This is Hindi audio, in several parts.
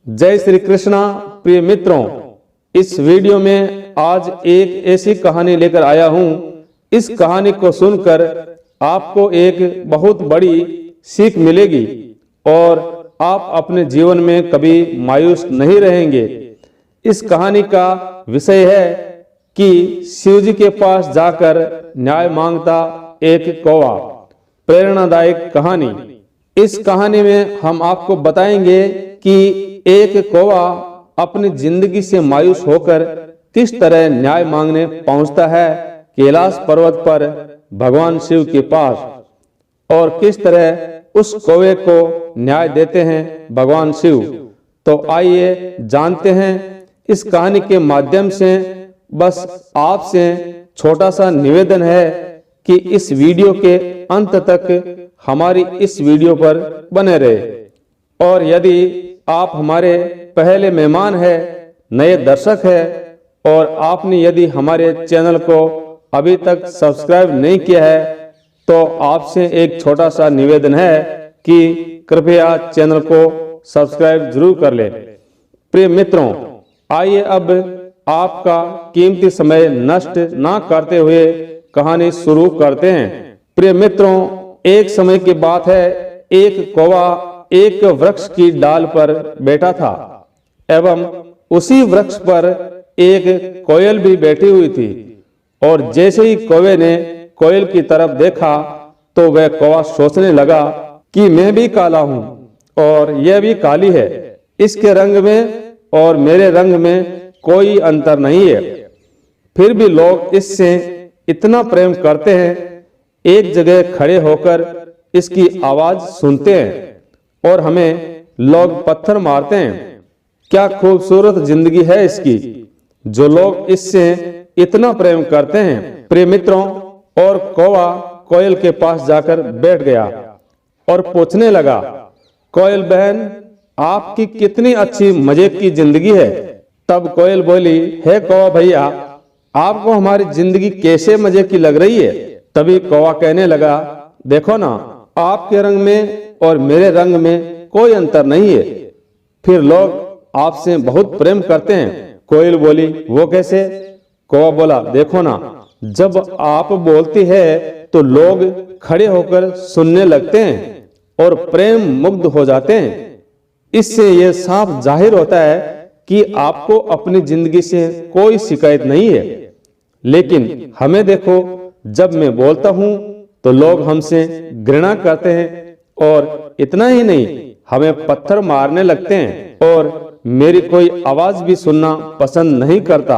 जय श्री कृष्णा। प्रिय मित्रों, इस वीडियो में आज एक ऐसी कहानी लेकर आया हूं। इस कहानी को सुनकर आपको एक बहुत बड़ी सीख मिलेगी और आप अपने जीवन में कभी मायूस नहीं रहेंगे। इस कहानी का विषय है कि शिव जी के पास जाकर न्याय मांगता एक कौवा। प्रेरणादायक कहानी। इस कहानी में हम आपको बताएंगे कि एक कौवा अपनी जिंदगी से मायूस होकर किस तरह न्याय मांगने पहुंचता है कैलाश पर्वत पर भगवान शिव के पास और किस तरह उस कौवे को न्याय देते हैं भगवान शिव। तो आइए जानते हैं इस कहानी के माध्यम से। बस आपसे छोटा सा निवेदन है कि इस वीडियो के अंत तक हमारी इस वीडियो पर बने रहे और यदि आप हमारे पहले मेहमान हैं, नए दर्शक हैं और आपने यदि हमारे चैनल को अभी तक सब्सक्राइब नहीं किया है तो आपसे एक छोटा सा निवेदन है कि कृपया चैनल को सब्सक्राइब जरूर कर ले। प्रिय मित्रों, आइए अब आपका कीमती समय नष्ट ना करते हुए कहानी शुरू करते हैं। प्रिय मित्रों, एक समय की बात है, एक कौवा एक वृक्ष की डाल पर बैठा था एवं उसी वृक्ष पर एक कोयल भी बैठी हुई थी। और जैसे ही कौवे ने कोयल की तरफ देखा तो वह कौवा सोचने लगा कि मैं भी काला हूं और यह भी काली है। इसके रंग में और मेरे रंग में कोई अंतर नहीं है, फिर भी लोग इससे इतना प्रेम करते हैं, एक जगह खड़े होकर इसकी आवाज सुनते हैं और हमें लोग पत्थर मारते हैं। क्या खूबसूरत जिंदगी है इसकी, जो लोग इससे इतना प्रेम करते हैं। प्रिय मित्रों, और कौवा कोयल के पास जाकर बैठ गया और पूछने लगा, कोयल बहन, आपकी कितनी अच्छी मजे की जिंदगी है। तब कोयल बोली, हे कौवा भैया, आपको हमारी जिंदगी कैसे मजे की लग रही है। तभी कौवा कहने लगा, देखो ना, आपके रंग में और मेरे रंग में कोई अंतर नहीं है, फिर लोग आपसे बहुत प्रेम करते हैं। कोयल बोली, वो कैसे। कौवा बोला, देखो ना, जब आप बोलती है तो लोग खड़े होकर सुनने लगते हैं और प्रेम मुग्ध हो जाते हैं। इससे यह साफ जाहिर होता है कि आपको अपनी जिंदगी से कोई शिकायत नहीं है। लेकिन हमें देखो, जब मैं बोलता हूं तो लोग हमसे घृणा करते हैं और इतना ही नहीं, हमें पत्थर मारने लगते हैं और मेरी कोई आवाज भी सुनना पसंद नहीं करता।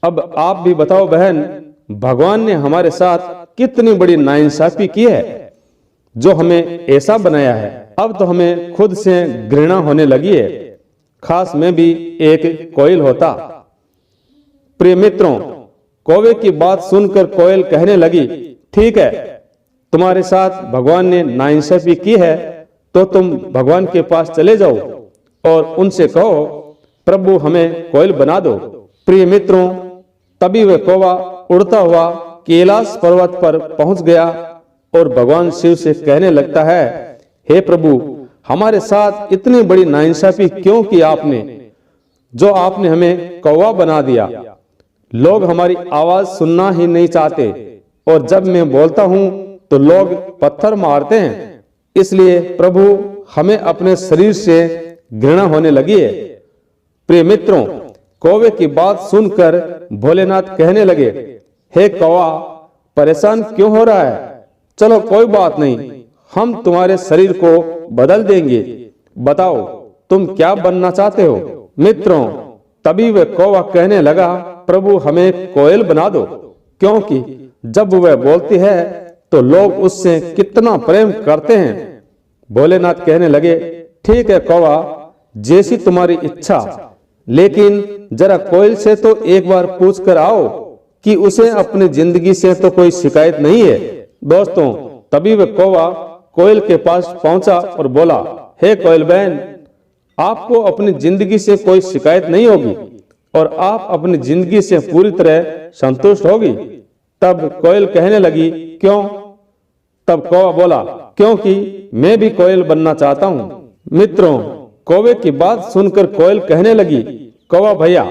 अब आप भी बताओ बहन, भगवान ने हमारे साथ कितनी बड़ी नाइंसाफी की है जो हमें ऐसा बनाया है। अब तो हमें खुद से घृणा होने लगी है, खास मैं भी एक कोयल होता। प्रिय मित्रों, कौवे की बात सुनकर कोयल कहने लगी, ठीक है, तुम्हारे साथ भगवान ने नाइंसाफी की है तो तुम भगवान के पास चले जाओ और उनसे कहो, प्रभु हमें कोयल बना दो। प्रिय मित्रों, तभी वह कौवा उड़ता हुआ कैलाश पर्वत पर पहुंच गया और भगवान शिव से कहने लगता है, हे प्रभु, हमारे साथ इतनी बड़ी नाइंसाफी क्यों की आपने, जो आपने हमें कौवा बना दिया। लोग हमारी आवाज सुनना ही नहीं चाहते और जब मैं बोलता हूं तो लोग पत्थर मारते हैं। इसलिए प्रभु, हमें अपने शरीर से घृणा होने लगी है। प्रिय मित्रों, कौवे की बात सुनकर भोलेनाथ कहने लगे, हे कौवा, परेशान क्यों हो रहा है। चलो कोई बात नहीं, हम तुम्हारे शरीर को बदल देंगे। बताओ तुम क्या बनना चाहते हो। मित्रों, तभी वह कौवा कहने लगा, प्रभु हमें कोयल बना दो, क्योंकि जब वह बोलती है तो लोग उससे कितना प्रेम करते हैं। भोलेनाथ कहने लगे, ठीक है कौवा, जैसी तुम्हारी इच्छा, लेकिन जरा कोयल से तो एक बार पूछ कर आओ कि उसे अपनी जिंदगी से तो कोई शिकायत नहीं है। दोस्तों, तभी वह कौवा कोयल के पास पहुंचा और बोला, हे कोयल बहन, आपको अपनी जिंदगी से कोई शिकायत नहीं होगी और आप अपनी जिंदगी से पूरी तरह संतुष्ट होगी। तब कोयल कहने लगी, क्यों। तब कौवा बोला, क्योंकि मैं भी कोयल बनना चाहता हूं। मित्रों, कौवे की बात सुनकर कोयल कहने लगी, कौवा भैया,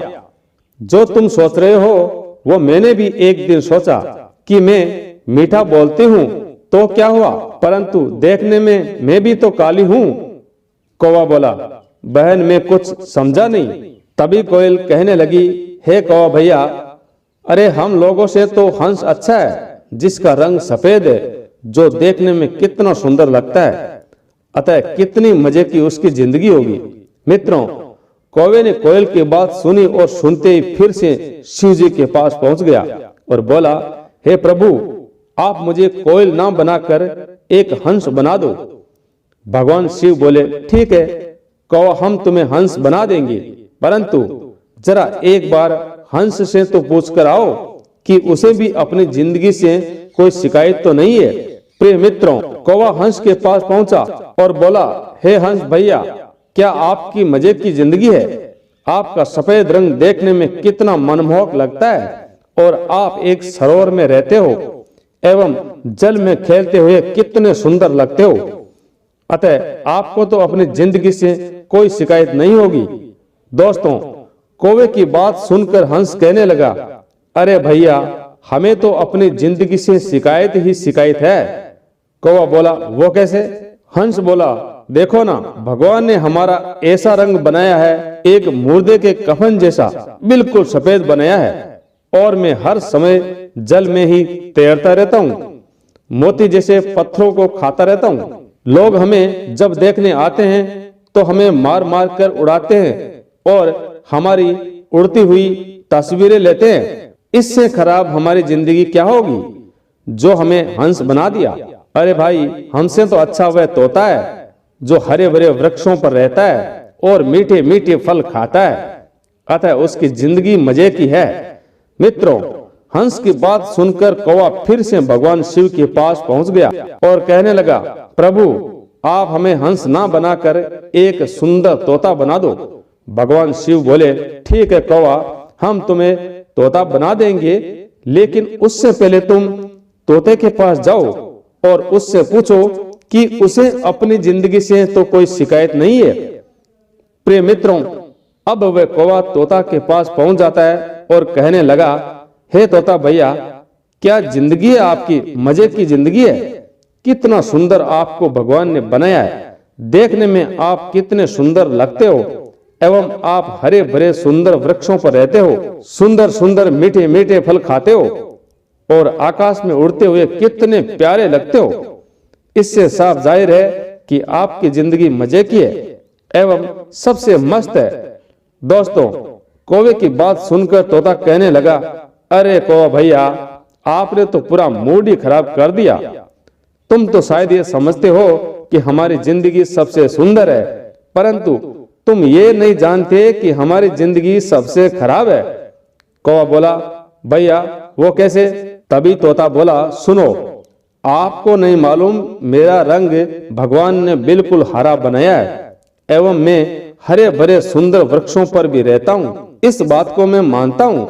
जो तुम सोच रहे हो वो मैंने भी एक दिन सोचा कि मैं मीठा बोलती हूँ तो क्या हुआ, परंतु देखने में मैं भी तो काली हूँ। कौवा बोला, बहन मैं कुछ समझा नहीं। तभी कोयल कहने लगी, हे कौवा भैया, अरे हम लोगों से तो हंस अच्छा है, जिसका रंग सफेद है, जो देखने में कितना सुंदर लगता है, अतः कितनी मजे की उसकी जिंदगी होगी। मित्रों, कौवे ने कोयल की बात सुनी और सुनते ही फिर से शिव जी के पास पहुंच गया और बोला, हे प्रभु, आप मुझे कोयल ना बनाकर एक हंस बना दो। भगवान शिव बोले, ठीक है कौवा, हम तुम्हें हंस बना देंगे, परंतु जरा एक बार हंस से तो पूछ कर आओ कि उसे भी अपनी जिंदगी से कोई शिकायत तो नहीं है। प्रिय मित्रों, कौवा हंस के पास पहुंचा और बोला, हे हंस भैया, क्या आपकी मजे की जिंदगी है? आपका सफेद रंग देखने में कितना मनमोहक लगता है और आप एक सरोवर में रहते हो एवं जल में खेलते हुए कितने सुंदर लगते हो, अतः आपको तो अपनी जिंदगी से कोई शिकायत नहीं होगी। दोस्तों, कौवे की बात सुनकर हंस कहने लगा, अरे भैया, हमें तो अपनी जिंदगी से शिकायत ही शिकायत है। कौवा बोला, वो कैसे? हंस बोला, देखो ना, भगवान ने हमारा ऐसा रंग बनाया है, एक मुर्दे के कफन जैसा बिल्कुल सफेद बनाया है, और मैं हर समय जल में ही तैरता रहता हूँ, मोती जैसे पत्थरों को खाता रहता हूँ। लोग हमें जब देखने आते हैं तो हमें मार मार कर उड़ाते हैं और हमारी उड़ती हुई तस्वीरें लेते हैं। इससे खराब हमारी जिंदगी क्या होगी जो हमें हंस बना दिया। अरे भाई, हमसे तो अच्छा वह तोता है जो हरे भरे वृक्षों पर रहता है और मीठे मीठे फल खाता है, अतः उसकी जिंदगी मजे की है। मित्रों, हंस की बात सुनकर कौवा फिर से भगवान शिव के पास पहुंच गया और कहने लगा, प्रभु, आप हमें हंस ना बनाकर एक सुंदर तोता बना दो। भगवान शिव बोले, ठीक है कौवा, हम तुम्हें तोता बना देंगे, लेकिन उससे पहले तुम तोते के पास जाओ और उससे पूछो कि उसे अपनी जिंदगी से तो कोई शिकायत नहीं है। प्रिय मित्रों, अब वह कौवा तोता के पास पहुंच जाता है और कहने लगा, हे तोता भैया, क्या जिंदगी है आपकी? मजे की जिंदगी है। कितना सुंदर आपको भगवान ने बनाया है, देखने में आप कितने सुंदर लगते हो एवं आप हरे भरे सुंदर वृक्षों पर रहते हो, सुंदर सुंदर मीठे मीठे फल खाते हो और आकाश में उड़ते हुए कितने प्यारे लगते हो। इससे साफ जाहिर है कि आपकी जिंदगी मजे की है एवं सबसे मस्त है। दोस्तों, कौवे की बात सुनकर तोता कहने लगा, अरे कौवा भैया, आपने तो पूरा मूड ही खराब कर दिया। तुम तो शायद ये समझते हो कि हमारी जिंदगी सबसे सुंदर है, परंतु तुम ये नहीं जानते कि हमारी जिंदगी सबसे खराब है। कौवा बोला, भैया वो कैसे? तभी तोता बोला, सुनो, आपको नहीं मालूम, मेरा रंग भगवान ने बिल्कुल हरा बनाया है एवं मैं हरे भरे सुंदर वृक्षों पर भी रहता हूँ। इस बात को मैं मानता हूँ,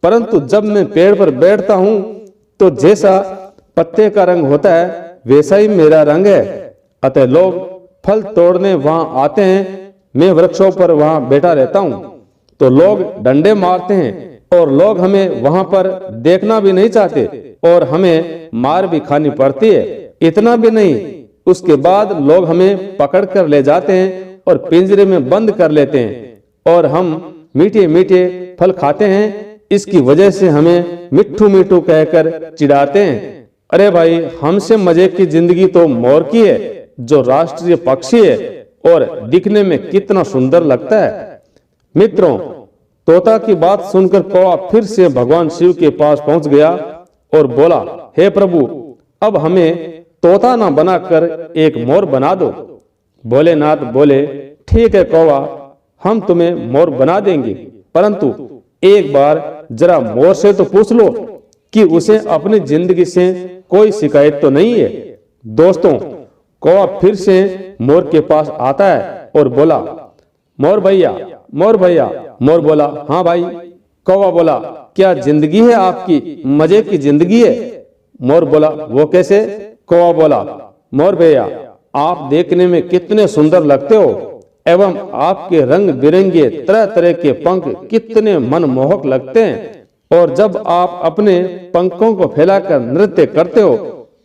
परंतु जब मैं पेड़ पर बैठता हूँ तो जैसा पत्ते का रंग होता है वैसा ही मेरा रंग है, अतः लोग फल तोड़ने वहां आते हैं, मैं वृक्षों पर वहां बैठा रहता हूँ तो लोग डंडे मारते हैं और लोग हमें वहां पर देखना भी नहीं चाहते और हमें मार भी खानी पड़ती है। इतना भी नहीं, उसके बाद लोग हमें पकड़ कर ले जाते हैं और पिंजरे में बंद कर लेते हैं और हम मीठे मीठे फल खाते हैं। इसकी वजह से हमें मिट्ठू मिट्ठू कहकर चिढ़ाते हैं। अरे भाई, हमसे मजे की जिंदगी तो मोर की है, जो राष्ट्रीय पक्षी है और दिखने में कितना सुंदर लगता है। मित्रों, तोता की बात सुनकर कौवा फिर से भगवान शिव के पास पहुंच गया और बोला, हे प्रभु, अब हमें तोता ना बनाकर एक मोर बना दो। भोलेनाथ बोले, ठीक है कौवा, हम तुम्हें मोर बना देंगे, परंतु एक बार जरा मोर से तो पूछ लो कि उसे अपनी जिंदगी से कोई शिकायत तो नहीं है। दोस्तों, कौवा फिर से मोर के पास आता है और बोला, मोर भैया, मोर भैया। मोर बोला, हाँ भाई। कौवा बोला, क्या जिंदगी है आपकी? मजे की जिंदगी है। मोर बोला, वो कैसे? कौवा बोला, मोर भैया, आप देखने में कितने सुंदर लगते हो एवं आपके रंग बिरंगे तरह तरह के पंख कितने मनमोहक लगते हैं। और जब आप अपने पंखों को फैलाकर नृत्य करते हो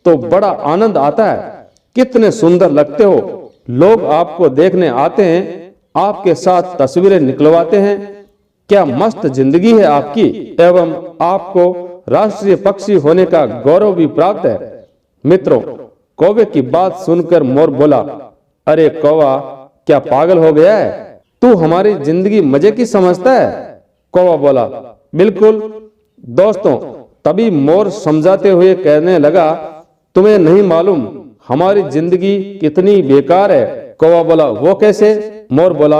तो बड़ा आनंद आता है। कितने सुंदर लगते हो। लोग आपको देखने आते हैं, आपके साथ तस्वीरें निकलवाते हैं। क्या मस्त जिंदगी है आपकी, एवं आपको राष्ट्रीय पक्षी होने का गौरव भी प्राप्त है। मित्रों, कौवे की बात सुनकर मोर बोला, अरे कौवा, क्या पागल हो गया है? तू हमारी जिंदगी मजे की समझता है? कौवा बोला, बिल्कुल। दोस्तों, तभी मोर समझाते हुए कहने लगा, तुम्हें नहीं मालूम हमारी जिंदगी कितनी बेकार है। कौवा बोला, वो कैसे? मोर बोला,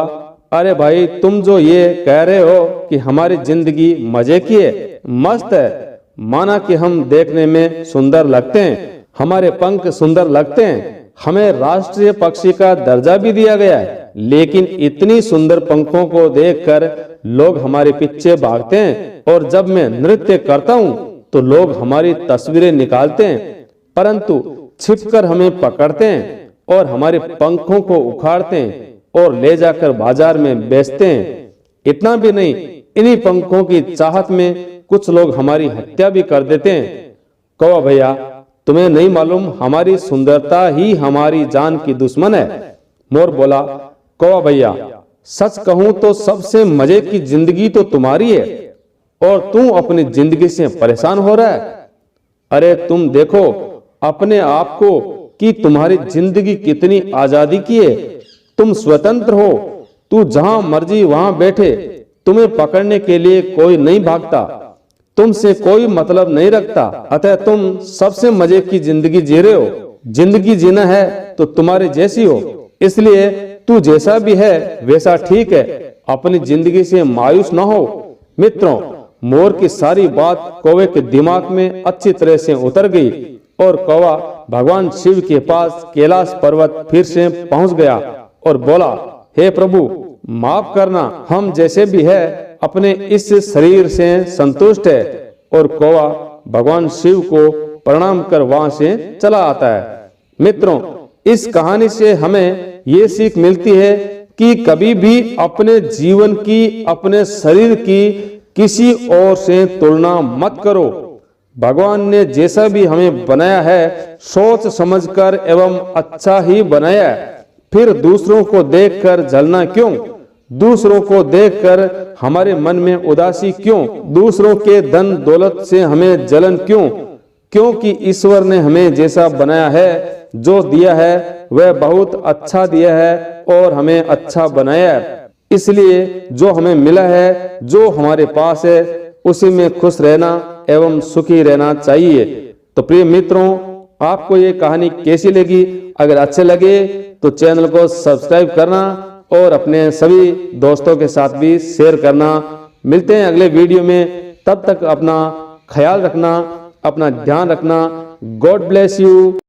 अरे भाई, तुम जो ये कह रहे हो कि हमारी जिंदगी मजे की है, मस्त है, माना कि हम देखने में सुंदर लगते हैं, हमारे पंख सुंदर लगते हैं, हमें राष्ट्रीय पक्षी का दर्जा भी दिया गया है, लेकिन इतनी सुंदर पंखों को देखकर लोग हमारे पीछे भागते हैं। और जब मैं नृत्य करता हूँ तो लोग हमारी तस्वीरें निकालते हैं, परंतु छिपकर हमें पकड़ते हैं और हमारे पंखों को उखाड़ते हैं और ले जाकर बाजार में बेचते हैं। इतना भी नहीं, इन्हीं पंखों की चाहत में कुछ लोग हमारी हत्या भी कर देते हैं। कौवा भैया, तुम्हें नहीं मालूम हमारी सुंदरता ही हमारी जान की दुश्मन है। मोर बोला, कौवा भैया, सच कहूं तो सबसे मजे की जिंदगी तो तुम्हारी है और तू अपनी जिंदगी से परेशान हो रहा है। अरे तुम देखो अपने आप को कि तुम्हारी जिंदगी कितनी आजादी की है। तुम स्वतंत्र हो, तू जहां मर्जी वहां बैठे, तुम्हें पकड़ने के लिए कोई नहीं भागता, तुमसे कोई मतलब नहीं रखता। अतः तुम सबसे मजे की जिंदगी जी रहे हो। जिंदगी जीना है तो तुम्हारे जैसी हो, इसलिए तू जैसा भी है वैसा ठीक है, अपनी जिंदगी से मायूस ना हो। मित्रों, मोर की सारी बात कौवे के दिमाग में अच्छी तरह से उतर गई और कौवा भगवान शिव के पास कैलाश पर्वत फिर से पहुंच गया और बोला, हे प्रभु, माफ करना, हम जैसे भी है अपने इस शरीर से संतुष्ट है। और कौवा भगवान शिव को प्रणाम कर वहां से चला आता है। मित्रों, इस कहानी से हमें ये सीख मिलती है कि कभी भी अपने जीवन की, अपने शरीर की किसी और से तुलना मत करो। भगवान ने जैसा भी हमें बनाया है सोच समझकर एवं अच्छा ही बनाया है। फिर दूसरों को देखकर जलना क्यों? दूसरों को देखकर हमारे मन में उदासी क्यों? दूसरों के धन दौलत से हमें जलन क्यों? क्योंकि ईश्वर ने हमें जैसा बनाया है, जो दिया है वह बहुत अच्छा दिया है और हमें अच्छा बनाया है। इसलिए जो हमें मिला है, जो हमारे पास है, उसी में खुश रहना एवं सुखी रहना चाहिए। तो प्रिय मित्रों, आपको ये कहानी कैसी लगी? अगर अच्छे लगे तो चैनल को सब्सक्राइब करना और अपने सभी दोस्तों के साथ भी शेयर करना। मिलते हैं अगले वीडियो में, तब तक अपना ख्याल रखना, अपना ध्यान रखना। God bless you.